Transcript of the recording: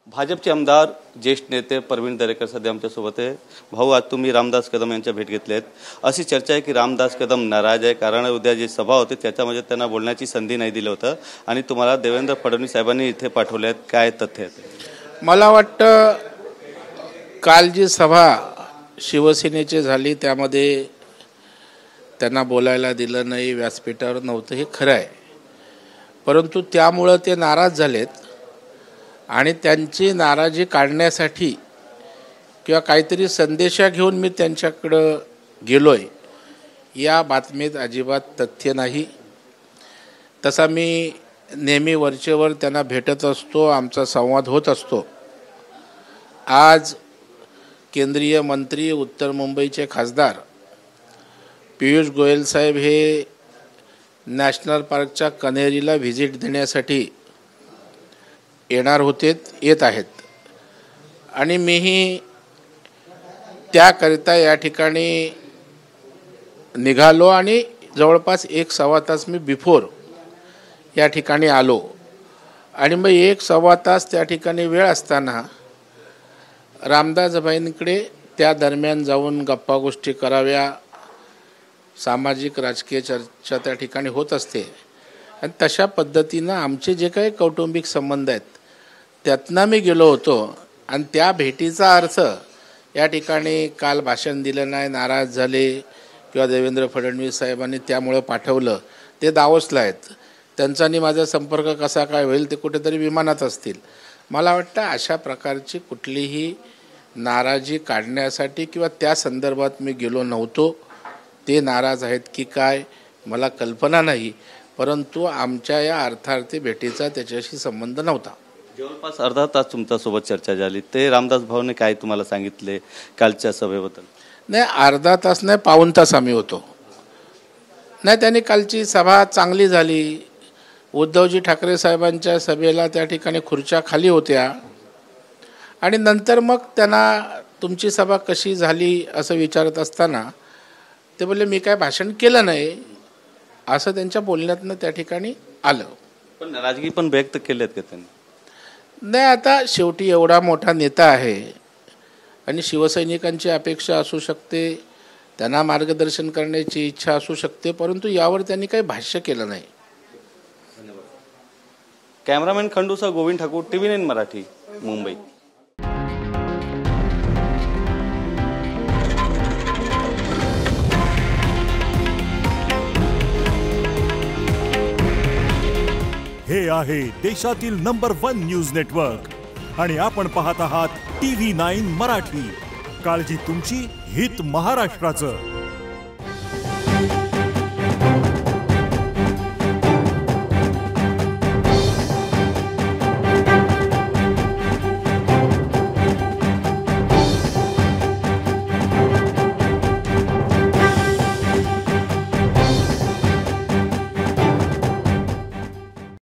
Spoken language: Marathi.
भाजपचे आमदार ज्येष्ठ नेते प्रवीण दरेकर सध्या आमच्यासोबत आहे। भाऊ, आज तुम्ही रामदास कदम यांच्या भेट घेतलेत। अशी चर्चा आहे की रामदास कदम नाराज आहे कारण उद्या जी सभा होती त्याच्यामध्ये त्यांना बोलण्याची संधी नाही दिली होतं आणि तुम्हाला देवेंद्र फडणवीस साहेबांनी इथे पाठवलेत। काय तथ्य आहे? मला वाटतं काल जी सभा शिवसेनेची झाली त्यामध्ये त्यांना बोलायला दिलं नाही, व्यासपीठावर नव्हतं, हे खरं आहे। परंतु त्यामुळे ते नाराज झालेत आणि त्यांची नाराजी काढण्यासाठी किंवा काहीतरी संदेशा घेऊन मी त्यांच्याकडं गेलोय या बातमीत अजिबात तथ्य नाही। तसा मी नेहमी वरचेवर त्यांना भेटत असतो, आमचा संवाद होत असतो। आज केंद्रीय मंत्री उत्तर मुंबईचे खासदार पियुष गोयल साहेब हे नॅशनल पार्कच्या कन्हेरीला व्हिजिट देण्यासाठी येणार होते, येत आहेत आणि मीही त्याकरिता या ठिकाणी निघालो आणि जवळपास 1-1.25 तास मी बिफोर या ठिकाणी आलो आणि मग 1-1.25 तास त्या ठिकाणी वेळ असताना रामदासभाईंकडे त्या दरम्यान जाऊन गप्पा गोष्टी कराव्या, सामाजिक राजकीय चर्चा त्या ठिकाणी होत असते आणि तशा पद्धतीनं आमचे जे काही कौटुंबिक संबंध आहेत त्यातनं मी गेलो होतो आणि त्या भेटीचा अर्थ या ठिकाणी काल भाषण दिलं नाही, नाराज झाले किंवा देवेंद्र फडणवीस साहेबांनी त्यामुळं पाठवलं ते दावसला आहेत। त्यांचा आणि माझा संपर्क कसा काय होईल ते कुठेतरी विमानात असतील। मला वाटतं अशा प्रकारची कुठलीही नाराजी काढण्यासाठी किंवा त्या संदर्भात मी गेलो नव्हतो। ते नाराज आहेत की काय मला कल्पना नाही, परंतु आमच्या या अर्थार्थी भेटीचा त्याच्याशी संबंध नव्हता। जवळपास अर्धा तास तुमच्यासोबत चर्चा झाली, ते रामदास भाऊने काय तुम्हाला सांगितले कालच्या सभेबद्दल? नाही, अर्धा तास नाही, पाऊण तास आम्ही होतो। नाही, त्यांनी कालची सभा चांगली झाली। उद्धवजी ठाकरे साहेबांच्या सभेला त्या ठिकाणी खुर्च्या खाली होत्या आणि नंतर मग त्यांना तुमची सभा कशी झाली असं विचारत असताना ते बोलले मी काय भाषण केलं नाही, असं त्यांच्या बोलण्यातनं त्या ठिकाणी आलं। पण नाराजगी पण व्यक्त केलेत का त्यांनी? नाही, आता शेवटी एवढा मोठा नेता आहे आणि शिवसैनिकांची अपेक्षा असू शकते, त्यांना मार्गदर्शन करण्याची इच्छा असू शकते, परंतु यावर त्यांनी काही भाष्य केलं नाही। कॅमेरामॅन खंडूसह गोविंद ठाकूर, TV9 मराठी, मुंबई। हे आहे देशातील नंबर 1 न्यूज नेटवर्क आणि आपण पाहत आहात TV9 मराठी। काळजी तुमची, हित महाराष्ट्राचं।